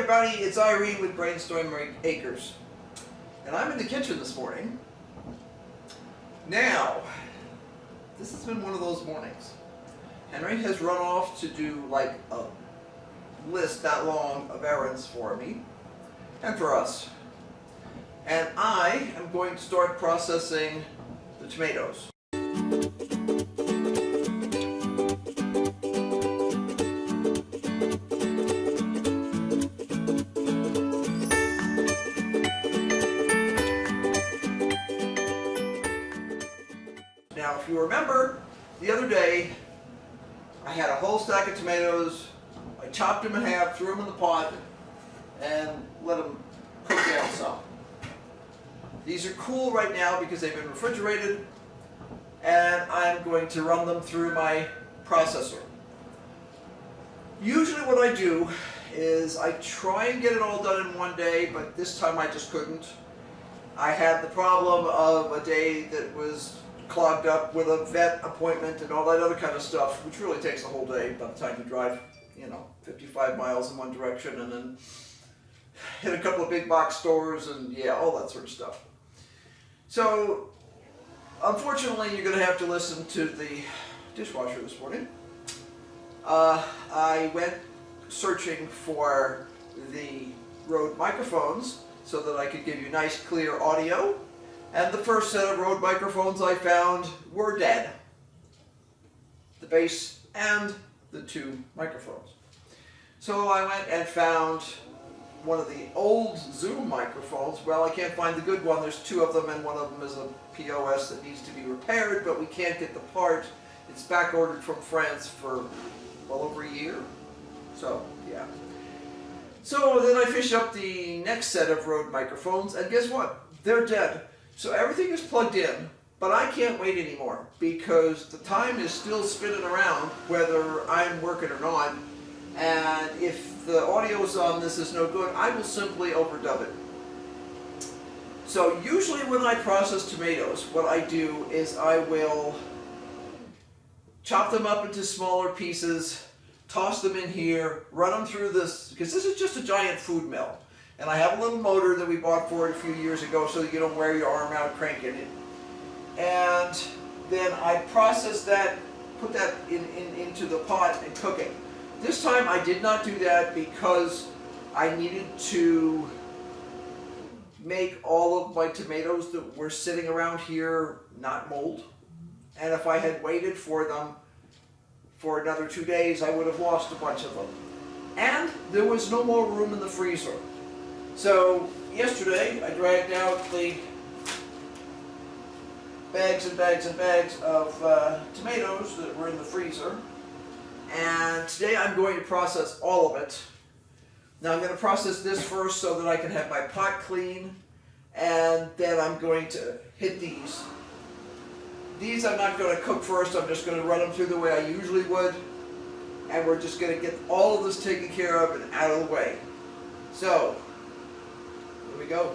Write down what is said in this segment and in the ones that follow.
everybody, it's Irene with BrainStormAcres, and I'm in the kitchen this morning. Now, this has been one of those mornings. Henry has run off to do like a list that long of errands for me and for us, and I am going to start processing the tomatoes. Now, if you remember, the other day, I had a whole stack of tomatoes. I chopped them in half, threw them in the pot, and let them cook down some. These are cool right now because they've been refrigerated, and I'm going to run them through my processor. Usually what I do is I try and get it all done in one day, but this time I just couldn't. I had the problem of a day that was clogged up with a vet appointment and all that other kind of stuff, which really takes a whole day by the time you drive, 55 miles in one direction and then hit a couple of big box stores and all that sort of stuff. So, unfortunately, you're going to have to listen to the dishwasher this morning. I went searching for the Rode microphones so that I could give you nice, clear audio. And the first set of Rode microphones I found were dead. The base and the two microphones. So I went and found one of the old Zoom microphones. Well, I can't find the good one. There's two of them, and one of them is a POS that needs to be repaired, but we can't get the part. It's back ordered from France for well over a year. So, yeah. So then I fished up the next set of Rode microphones, and guess what? They're dead. So everything is plugged in, but I can't wait anymore because the time is still spinning around whether I'm working or not, and if the audio on this is no good, I will simply overdub it. So usually when I process tomatoes, what I do is I will chop them up into smaller pieces, toss them in here, run them through this, because this is just a giant food mill. And I have a little motor that we bought for it a few years ago so that you don't wear your arm out cranking it. And then I process that, put that into the pot and cook it. This time I did not do that because I needed to make all of my tomatoes that were sitting around here not mold. And if I had waited for them for another 2 days, I would have lost a bunch of them. And there was no more room in the freezer. So yesterday I dragged out the bags and bags and bags of tomatoes that were in the freezer, and today I'm going to process all of it. Now I'm going to process this first so that I can have my pot clean, and then I'm going to hit these. These I'm not going to cook first, I'm just going to run them through the way I usually would, and we're just going to get all of this taken care of and out of the way. So, here we go.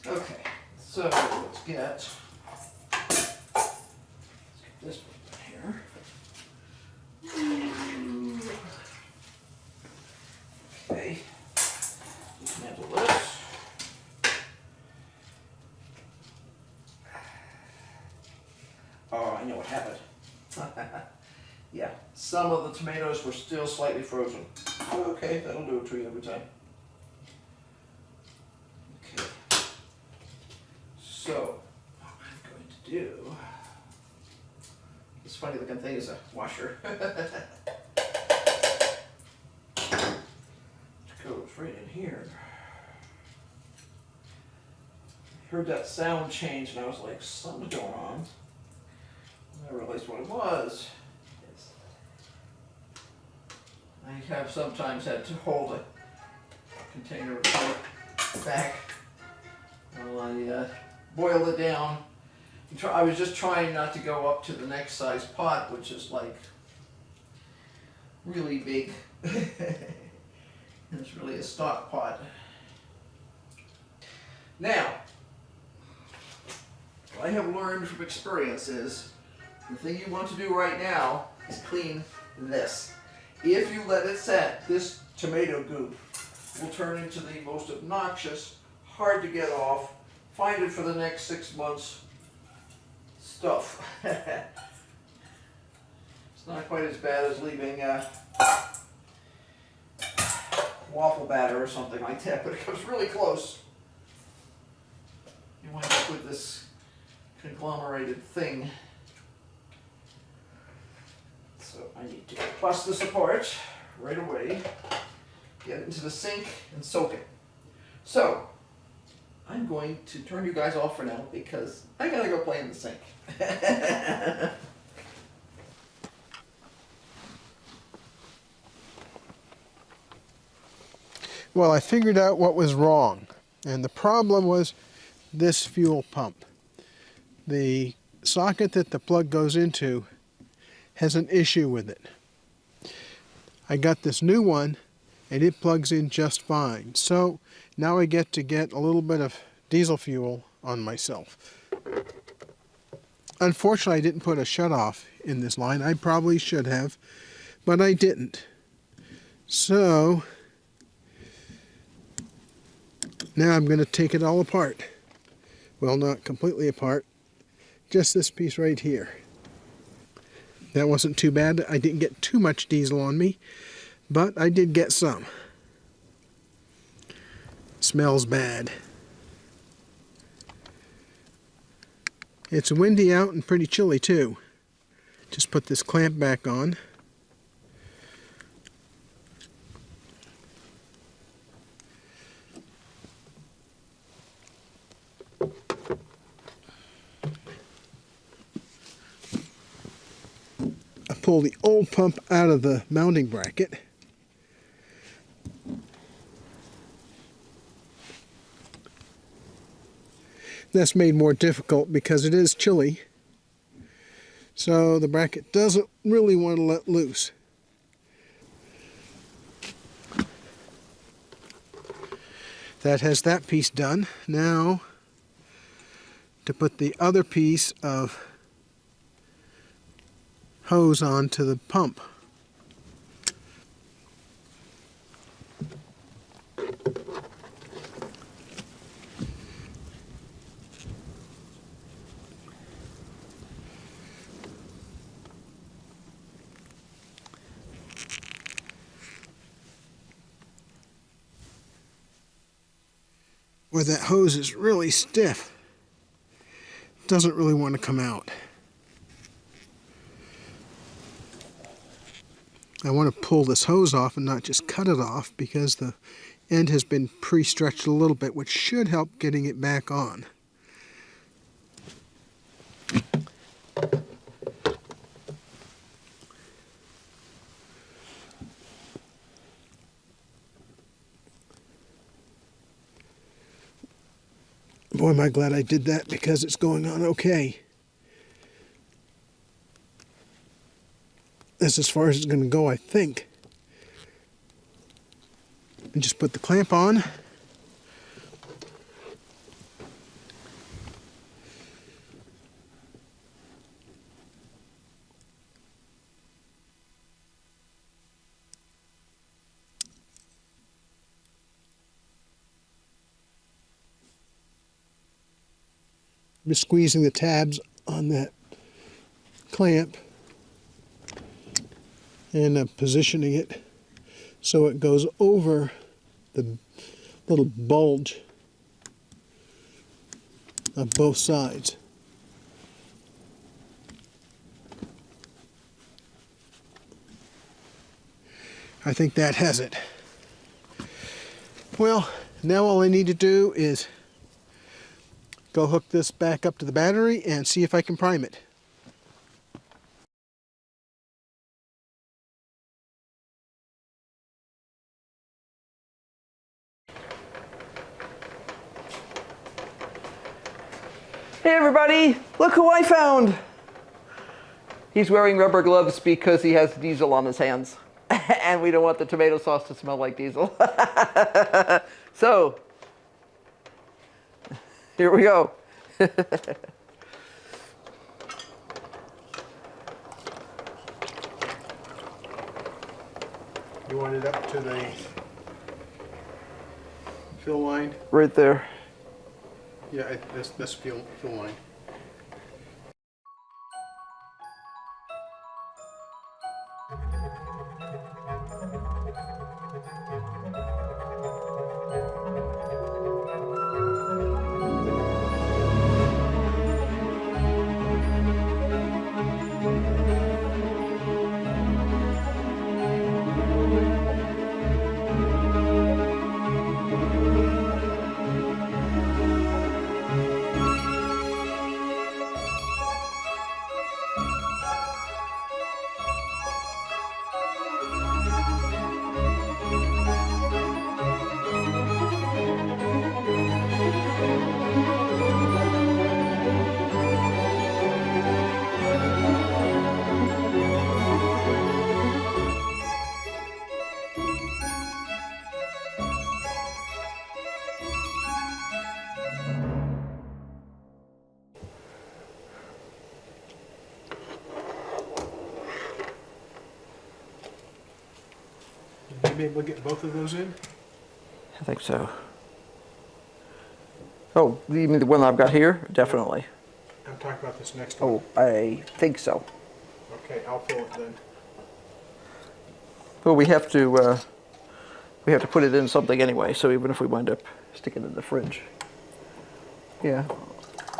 Okay, so let's get this one here. Okay, dismantle this. Oh, I know what happened. Yeah, some of the tomatoes were still slightly frozen. Okay, that'll do it to you every time. Okay, so what I'm going to do, this funny looking thing is a washer. Goes right in here. I heard that sound change and I was like, something's going on. And I realized what it was. I have sometimes had to hold a container of milk back while I boil it down. I was just trying not to go up to the next size pot, which is like really big. It's really a stock pot. Now, what I have learned from experience is the thing you want to do right now is clean this. If you let it set, this tomato goop will turn into the most obnoxious, hard to get off, find it for the next 6 months stuff. It's not quite as bad as leaving waffle batter or something like that, but it comes really close. You wind up with this conglomerated thing. So I need to bust this apart right away, get it into the sink and soak it. So I'm going to turn you guys off for now because I gotta go play in the sink. Well, I figured out what was wrong, and the problem was this fuel pump. The socket that the plug goes into has an issue with it. I got this new one and it plugs in just fine. So now I get to get a little bit of diesel fuel on myself. Unfortunately, I didn't put a shutoff in this line. I probably should have, but I didn't. So now I'm going to take it all apart. Well, not completely apart, just this piece right here. That wasn't too bad. I didn't get too much diesel on me, but I did get some. Smells bad. It's windy out and pretty chilly too. Just put this clamp back on. I pull the old pump out of the mounting bracket. That's made more difficult because it is chilly. So the bracket doesn't really want to let loose. That has that piece done. Now to put the other piece of hose onto the pump. Where that hose is really stiff, it doesn't really want to come out. I want to pull this hose off and not just cut it off because the end has been pre-stretched a little bit, which should help getting it back on. Boy, am I glad I did that because it's going on okay. That's as far as it's going to go, I think. And just put the clamp on. just squeezing the tabs on that clamp and positioning it so it goes over the little bulge on both sides. I think that has it. Well, now all I need to do is go hook this back up to the battery and see if I can prime it. Hey everybody, look who I found! He's wearing rubber gloves because he has diesel on his hands. And we don't want the tomato sauce to smell like diesel. So, here we go. You want it up to the fill line? Right there. Yeah, this fill line. Will you be able to get both of those in? I think so. Oh, you mean the one I've got here? Definitely. I'm talking about this next one. Oh, I think so. Okay, I'll fill it then. Well, we have to put it in something anyway, so even if we wind up sticking it in the fridge. Yeah,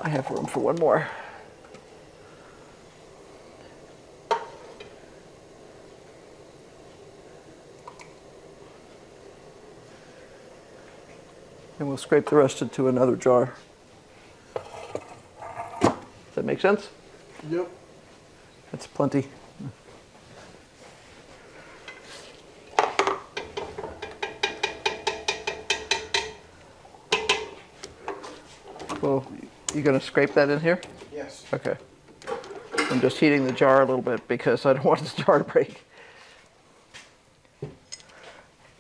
I have room for one more. And we'll scrape the rest into another jar. Does that make sense? Yep. That's plenty. Well, you gonna scrape that in here? Yes. Okay. I'm just heating the jar a little bit because I don't want this jar to break.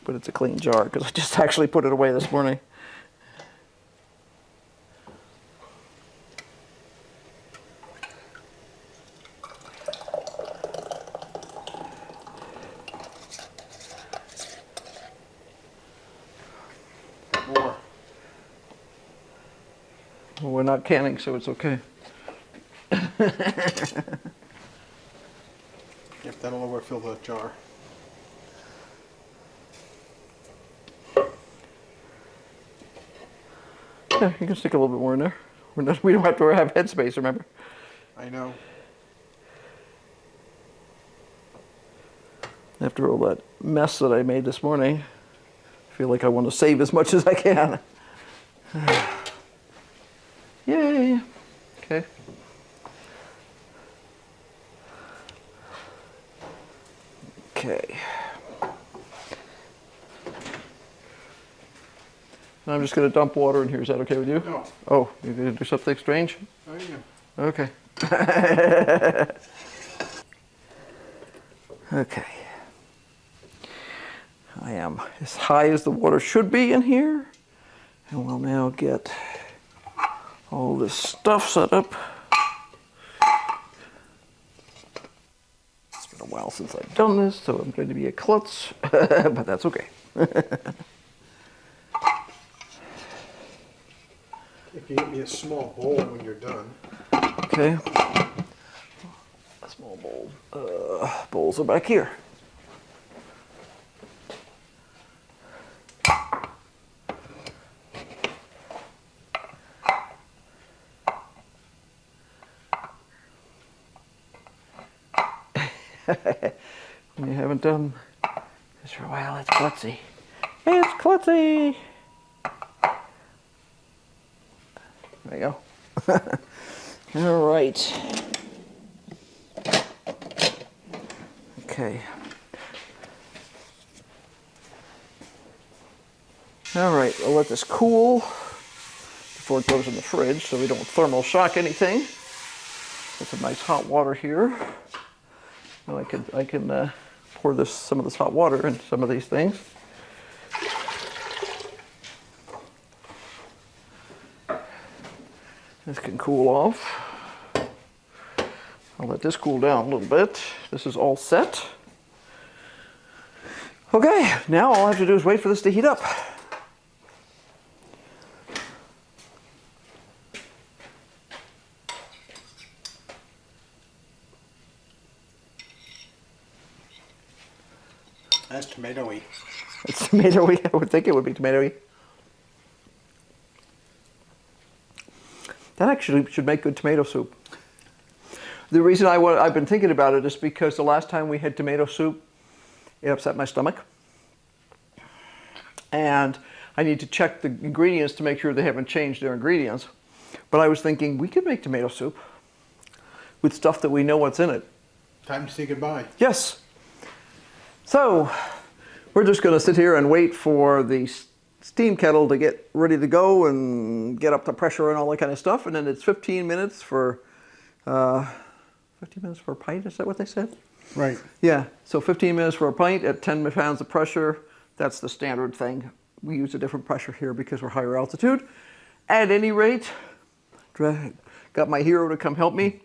But it's a clean jar because I just actually put it away this morning. More. Well, we're not canning, so it's okay. Yep, that'll overfill the jar. Yeah, you can stick a little bit more in there. We don't have to have headspace, remember? I know. After all that mess that I made this morning, I feel like I want to save as much as I can. Yay! Okay. Okay. And I'm just going to dump water in here. Is that okay with you? No. Oh, you're going to do something strange? I am. Okay. Okay. I am as high as the water should be in here. And we'll now get all this stuff set up. It's been a while since I've done this, so I'm going to be a klutz, but that's okay. If you get me a small bowl when you're done. Okay. A small bowl. Bowls are back here. We haven't done this for a while. It's klutzy. It's klutzy. There you go. All right. Okay. All right, we'll let this cool before it goes in the fridge so we don't thermal shock anything. Get some nice hot water here. Now I can pour some of this hot water into some of these things. This can cool off. I'll let this cool down a little bit. This is all set. Okay, now all I have to do is wait for this to heat up. That's tomatoey. It's tomatoey. I would think it would be tomatoey. That actually should make good tomato soup. The reason I've been thinking about it is because the last time we had tomato soup, it upset my stomach. And I need to check the ingredients to make sure they haven't changed their ingredients. But I was thinking we could make tomato soup with stuff that we know what's in it. Time to say goodbye. Yes. So we're just going to sit here and wait for the steam kettle to get ready to go and get up the pressure and all that kind of stuff. And then it's 15 minutes for a pint. Is that what they said? Right. Yeah. So 15 minutes for a pint at 10 pounds of pressure. That's the standard thing. We use a different pressure here because we're higher altitude. At any rate, got my hero to come help me.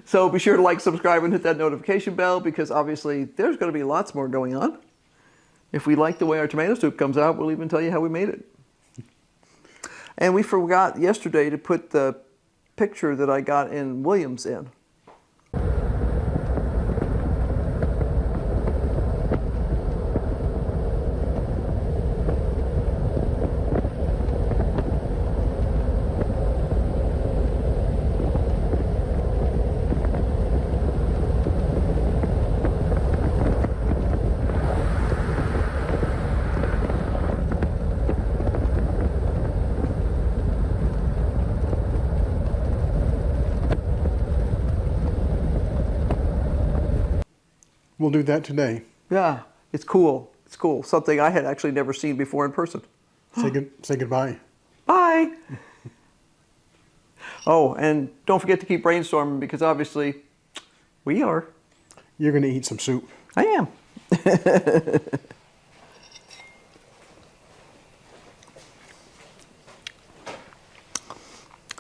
So be sure to like, subscribe, and hit that notification bell because obviously there's going to be lots more going on. If we like the way our tomato soup comes out, we'll even tell you how we made it. And we forgot yesterday to put the picture that I got in Williams in. We'll do that today. Yeah, it's cool. It's cool. Something I had actually never seen before in person. Say goodbye. Bye. Oh, and don't forget to keep brainstorming because obviously we are. You're going to eat some soup. I am.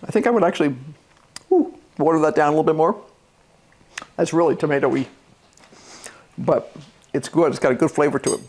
I think I would actually water that down a little bit more. That's really tomato-y. But it's good. It's got a good flavor to it.